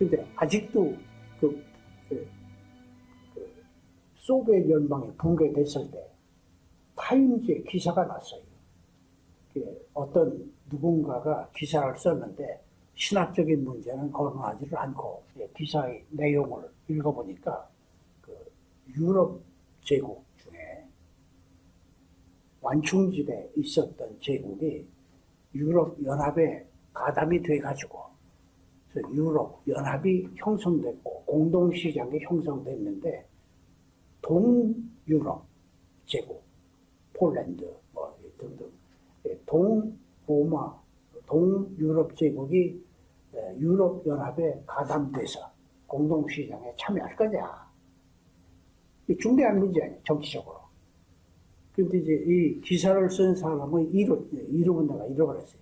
근데 아직도 그 소비에트 연방이 붕괴됐을 때 타임즈에 기사가 났어요. 어떤 누군가가 기사를 썼는데 신학적인 문제는 거론하지를 않고 기사의 내용을 읽어보니까 그 유럽 제국 중에 완충지대에 있었던 제국이 유럽 연합에 가담이 돼가지고 유럽 연합이 형성됐고 공동시장이 형성됐는데 동유럽 제국, 폴란드 뭐 등등 동로마, 동유럽 제국이 유럽 연합에 가담돼서 공동시장에 참여할 거냐? 중대한 문제 아니에요, 정치적으로. 근데 이제 이 기사를 쓴 사람의 이름은 내가 잃어버렸어요.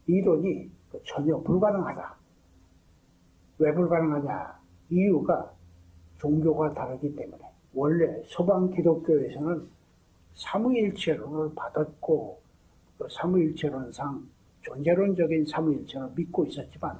이론이 전혀 불가능하다. 왜 불가능하냐? 이유가 종교가 다르기 때문에. 원래 서방 기독교에서는 삼위일체론을 받았고 그 삼위일체론상 존재론적인 삼위일체를 믿고 있었지만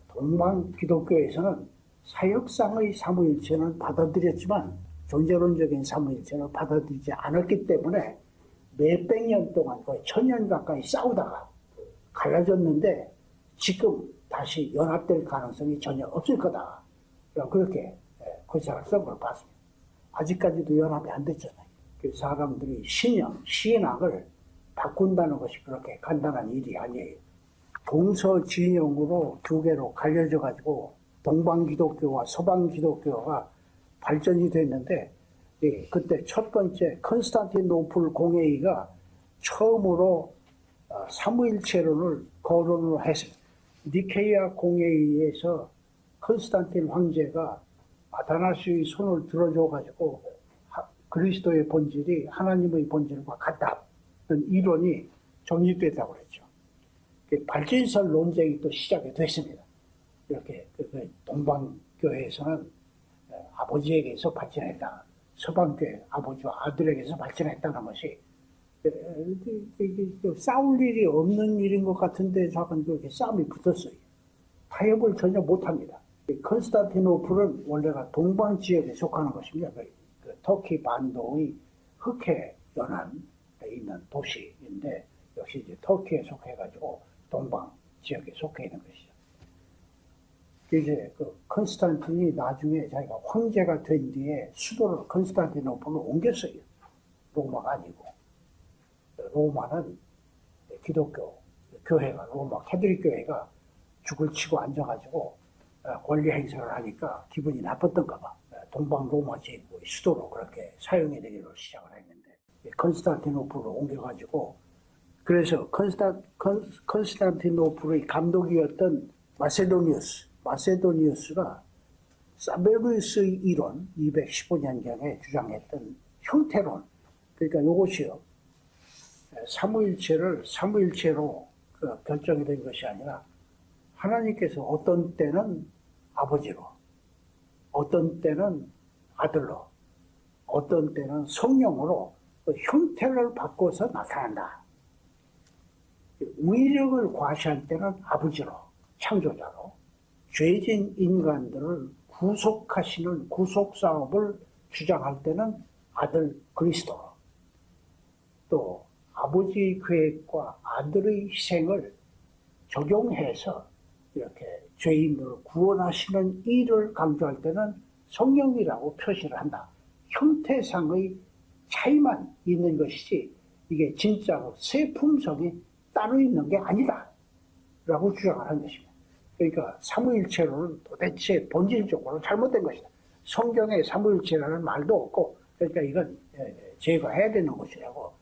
동방 기독교에서는 사역상의 삼위일체는 받아들였지만 존재론적인 삼위일체를 받아들이지 않았기 때문에 몇백 년 동안 거의 1000년 가까이 싸우다가 갈라졌는데 지금 다시 연합될 가능성이 전혀 없을 거다. 그렇게 기사를 쓴 걸 봤습니다. 아직까지도 연합이 안 됐잖아요. 사람들이 신학을 바꾼다는 것이 그렇게 간단한 일이 아니에요. 동서 진영으로 두 개로 갈려져 가지고 동방 기독교와 서방 기독교가 발전이 됐는데 그때 첫 번째 컨스탄티노플 공회의가 처음으로 삼위일체론을 거론을 했습니다. 니케이아 공회의에서 컨스탄틴 황제가 아타나시의 손을 들어줘 가지고 그리스도의 본질이 하나님의 본질과 같다는 이론이 정립됐다고 그랬죠. 발전설 논쟁이 또 시작이 됐습니다. 이렇게 동방교회에서는 아버지에게서 발전했다. 서방교회 아버지와 아들에게서 발전했다는 것이 싸울 일이 없는 일인 것 같은데 자꾸 그렇게 싸움이 붙었어요. 타협을 전혀 못합니다. 컨스탄티노플은 원래가 동방 지역에 속하는 것입니다. 터키 반도의 흑해 연안에 있는 도시인데 역시 이제 터키에 속해가지고 동방 지역에 속해 있는 것이죠. 이제 컨스탄틴이 나중에 자기가 황제가 된 뒤에 수도를 컨스탄티노플로 옮겼어요. 로마가 아니고. 로마는 기독교 교회가 로마 캐톨릭 교회가 죽을 치고 앉아가지고 권리 행사를 하니까 기분이 나빴던가 봐. 동방 로마 제국의 수도로 그렇게 사용해 내기로 시작을 했는데 컨스탄티노플로 옮겨가지고 그래서 컨스탄티노플의 감독이었던 마세도니우스가 사베리우스의 이론 215년경에 주장했던 형태론, 그러니까 이것이요 삼위일체로 결정이 된 것이 아니라 하나님께서 어떤 때는 아버지로, 어떤 때는 아들로, 어떤 때는 성령으로 형태를 바꿔서 나타난다. 위력을 과시할 때는 아버지로, 창조자로, 죄진 인간들을 구속하시는 구속사업을 주장할 때는 아들 그리스도로, 또 아버지의 계획과 아들의 희생을 적용해서 이렇게 죄인들을 구원하시는 일을 강조할 때는 성령이라고 표시를 한다. 형태상의 차이만 있는 것이지 이게 진짜로 새 품성이 따로 있는 게 아니다 라고 주장을 한 것입니다. 그러니까 삼위일체론은 도대체 본질적으로 잘못된 것이다. 성경에 삼위일체라는 말도 없고 그러니까 이건 제거해야 되는 것이라고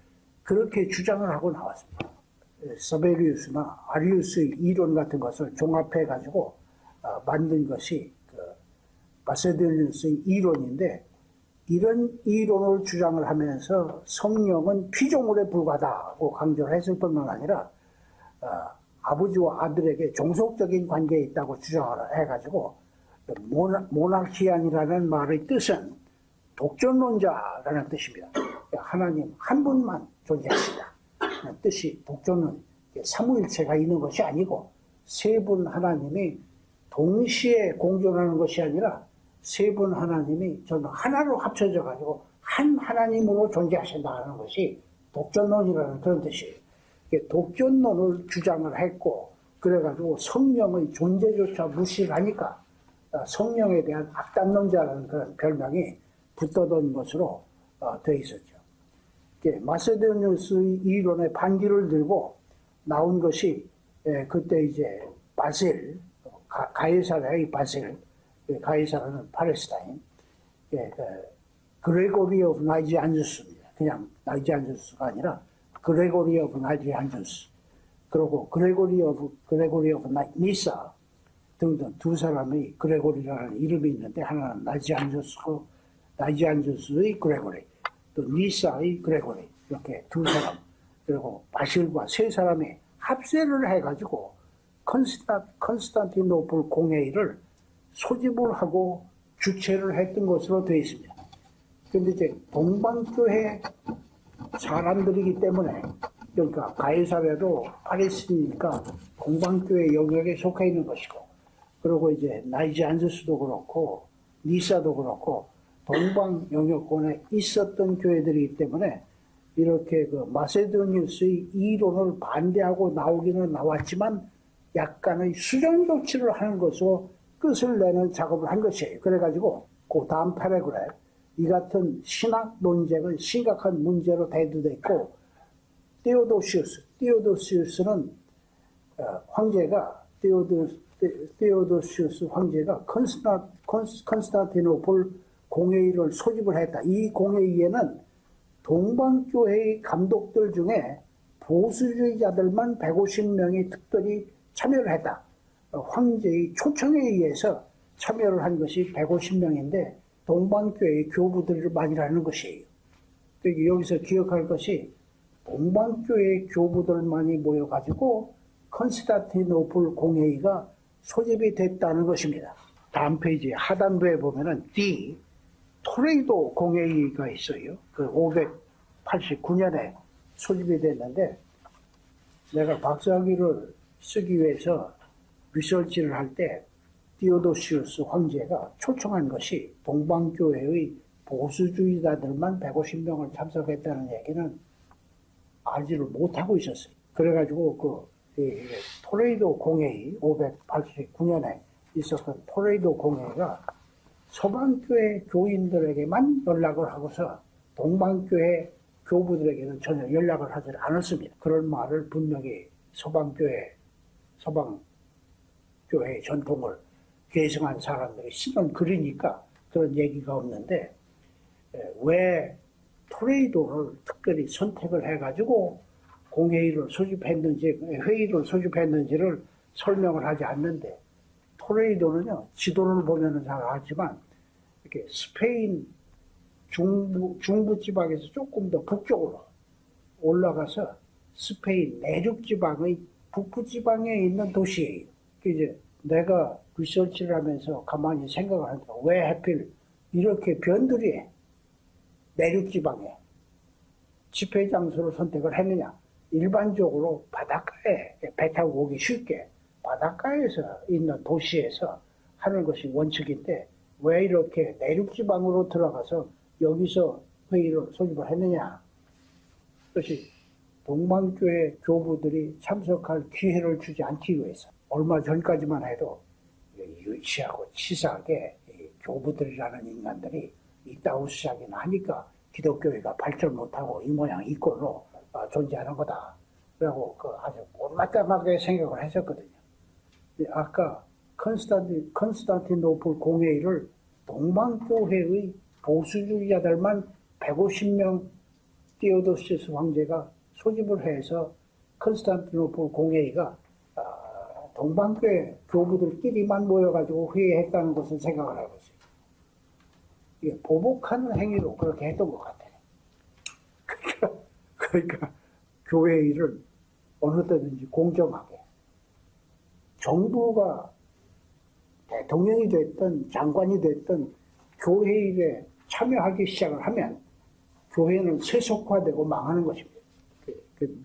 그렇게 주장을 하고 나왔습니다. 서베리우스나 아리우스의 이론 같은 것을 종합해가지고 만든 것이 마세도니우스의 이론인데 이런 이론을 주장을 하면서 성령은 피조물에 불과하다고 강조를 했을 뿐만 아니라 아버지와 아들에게 종속적인 관계에 있다고 주장을 해가지고 모나키안이라는 말의 뜻은 독존론자라는 뜻입니다. 하나님 한 분만 존재하시다. 뜻이 독존은 삼위일체가 있는 것이 아니고 세 분 하나님이 동시에 공존하는 것이 아니라 세 분 하나님이 저는 하나로 합쳐져 가지고 한 하나님으로 존재하신다는 것이 독존론이라는 그런 뜻이에요. 독존론을 주장을 했고 그래가지고 성령의 존재조차 무시를 하니까 성령에 대한 악담론자라는 그런 별명이 붙어던 것으로 되어 있었죠. 마세도니우스의 이론의 반기를 들고 나온 것이 그때 이제 바셀, 가이사라의 바셀, 가이사라는 팔레스타인, 그레고리 오브 나이지안주스입니다. 그냥 나이지안주스가 아니라 그레고리 오브 나이지안주스, 그리고 그레고리 오브 니사 등등 두 사람의 그레고리라는 이름이 있는데 하나는 나이지안주스의 그레고리, 또 니사의 그레고리, 이렇게 두 사람, 그리고 바실과 세 사람이 합세를 해가지고 컨스탄티노플 공회의를 소집을 하고 주최를 했던 것으로 되어 있습니다. 그런데 이제 동방교회 사람들이기 때문에, 그러니까 가이사랴도 팔레스틴이니까 동방교회 영역에 속해 있는 것이고, 그리고 이제 나이지안주스도 그렇고 니사도 그렇고 동방 영역권에 있었던 교회들이기 때문에 이렇게 그 마세도니우스의 이론을 반대하고 나오기는 나왔지만 약간의 수정 조치를 하는 것으로 끝을 내는 작업을 한 것이에요. 그래가지고 그 다음 패러그래프, 이 같은 신학 논쟁은 심각한 문제로 대두됐고, 테오도시우스는 황제가 테오도시우스 황제가 컨스탄티노플 공회의를 소집을 했다. 이 공회의에는 동방교회의 감독들 중에 보수주의자들만 150명이 특별히 참여를 했다. 황제의 초청에 의해서 참여를 한 것이 150명인데 동방교회의 교부들을 말이라는 것이에요. 여기서 기억할 것이 동방교회의 교부들만이 모여가지고 컨스탄티노플 공회의가 소집이 됐다는 것입니다. 다음 페이지 하단부에 보면은 D, 토레이도 공회의가 있어요. 그 589년에 소집이 됐는데 내가 박사학위를 쓰기 위해서 리서치를 할 때 디오도시우스 황제가 초청한 것이 동방교회의 보수주의자들만 150명을 참석했다는 얘기는 알지를 못하고 있었어요. 그래가지고 토레이도 공회의, 589년에 있었던 토레이도 공회가 서방교회 교인들에게만 연락을 하고서 동방교회 교부들에게는 전혀 연락을 하지 않았습니다. 그런 말을 분명히 서방교회의 전통을 계승한 사람들이 쓰는 글이니까 그런 얘기가 없는데, 왜 토레이도를 특별히 선택을 해가지고 회의를 소집했는지를 설명을 하지 않는데, 토레이도는요, 지도를 보면은 잘 알지만, 이렇게 스페인 중부 지방에서 조금 더 북쪽으로 올라가서 스페인 내륙 지방의 북부 지방에 있는 도시예요. 이제 내가 리서치를 하면서 가만히 생각을 하니까 왜 하필 이렇게 변두리에 내륙 지방에 집회 장소를 선택을 했느냐. 일반적으로 바닷가에 배 타고 오기 쉽게 바닷가에서 있는 도시에서 하는 것이 원칙인데 왜 이렇게 내륙 지방으로 들어가서 여기서 회의를 소집을 했느냐. 그것이 동방교회 교부들이 참석할 기회를 주지 않기 위해서. 얼마 전까지만 해도 유치하고 치사하게 교부들이라는 인간들이 이따구 시작이나 하니까 기독교회가 발전 못하고 이 모양 이 꼴로 존재하는 거다. 그리고 아주 못마땅하게 생각을 했었거든요. 아까 컨스탄티노플 공회의를 동방교회의 보수주의자들만 150명 디오도시스 황제가 소집을 해서 컨스탄티노플 공회의가 동방교회 교부들끼리만 모여가지고 회의했다는 것을 생각을 해보세요. 이게 보복하는 행위로 그렇게 했던 것 같아요. 그러니까 교회 일을 어느 때든지 공정하게 정부가 대통령이 됐든 장관이 됐든 교회 일에 참여하기 시작을 하면 교회는 세속화되고 망하는 것입니다.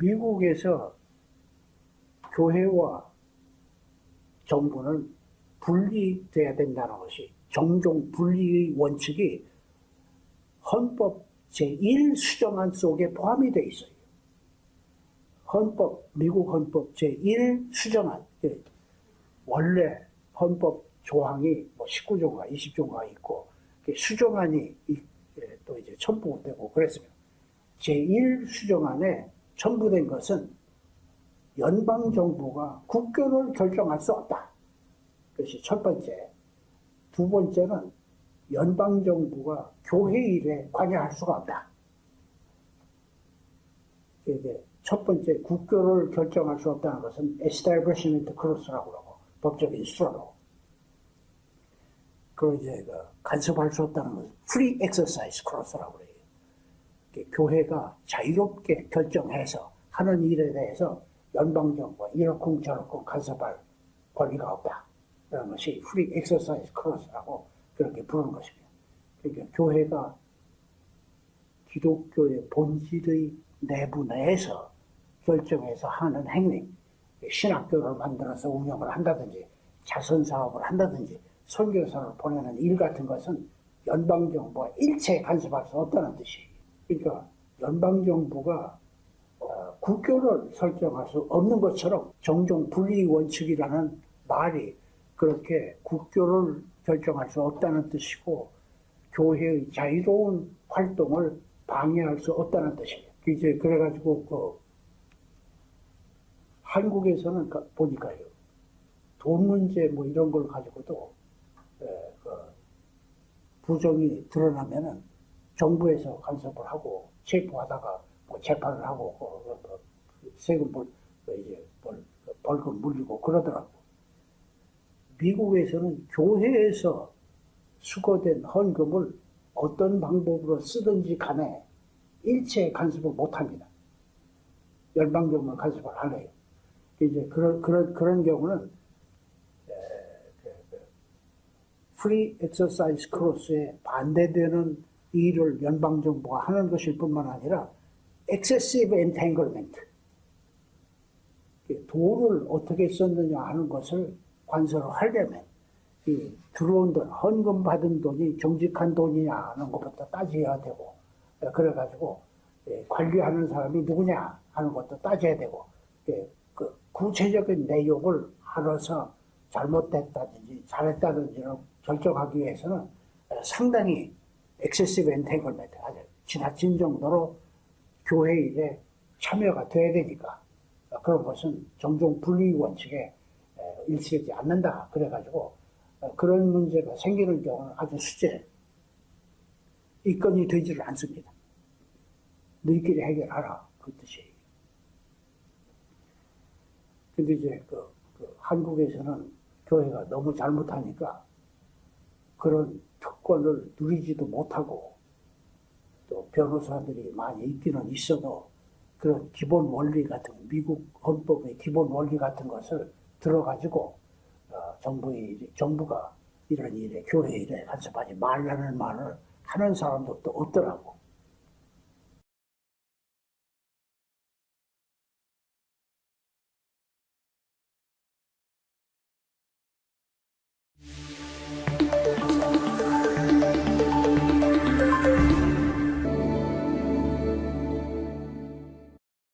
미국에서 교회와 정부는 분리돼야 된다는 것이 정종 분리의 원칙이 헌법 제1수정안 속에 포함이 되어 있어요. 미국 헌법 제1수정안, 원래 헌법 조항이 뭐 19조가 20조가 있고 수정안이 또 이제 첨부되고 그랬습니다. 제1수정안에 첨부된 것은 연방정부가 국교를 결정할 수 없다. 그것이 첫 번째. 두 번째는 연방정부가 교회 일에 관여할 수가 없다. 이게 첫 번째 국교를 결정할 수 없다는 것은 Establishment Clause라고 그러고 법적인 수로로. 그리고 이제 간섭할 수 없다는 것은 Free Exercise Clause라고 그래요. 교회가 자유롭게 결정해서 하는 일에 대해서 연방정부가 이러쿵저러쿵 간섭할 권리가 없다. 그런 것이 Free Exercise Clause라고 그렇게 부르는 것입니다. 그러니까 교회가 기독교의 본질의 내부 내에서 결정해서 하는 행위, 신학교를 만들어서 운영을 한다든지 자선사업을 한다든지 선교사를 보내는 일 같은 것은 연방정부가 일체 간섭할 수 없다는 뜻이에요. 그러니까 연방정부가 국교를 설정할 수 없는 것처럼 정종 분리 원칙이라는 말이 그렇게 국교를 결정할 수 없다는 뜻이고 교회의 자유로운 활동을 방해할 수 없다는 뜻이에요. 이제 그래가지고 한국에서는 보니까요, 돈 문제 뭐 이런 걸 가지고도 부정이 드러나면은 정부에서 간섭을 하고 체포하다가 뭐 재판을 하고 세금 벌금 물리고 그러더라고. 미국에서는 교회에서 수거된 헌금을 어떤 방법으로 쓰든지 간에 일체 간섭을 못합니다. 연방정부는 간섭을 안 해요. 이제 그런 경우는 Free Exercise Clause에 반대되는 일을 연방정부가 하는 것일 뿐만 아니라 Excessive Entanglement, 돈을 어떻게 썼느냐 하는 것을 관서를 하려면 이 들어온 돈, 헌금 받은 돈이 정직한 돈이냐 하는 것부터 따져야 되고, 그래가지고 관리하는 사람이 누구냐 하는 것도 따져야 되고, 그 구체적인 내용을 알아서 잘못됐다든지 잘했다든지를 결정하기 위해서는 상당히 excessive entanglement, 아주 지나친 정도로 교회 일에 참여가 돼야 되니까 그런 것은 정종 분리 원칙에 일치하지 않는다. 그래가지고 그런 문제가 생기는 경우는 아주 수제, 입건이 되지를 않습니다. 너희끼리 해결하라. 그 뜻이에요. 근데 이제 한국에서는 교회가 너무 잘못하니까 그런 특권을 누리지도 못하고 또 변호사들이 많이 있기는 있어도 그런 기본 원리 같은, 미국 헌법의 기본 원리 같은 것을 들어가지고 정부가 이런 일에, 교회 일에 간섭하지 말라는 말을 하는 사람도 또 없더라고.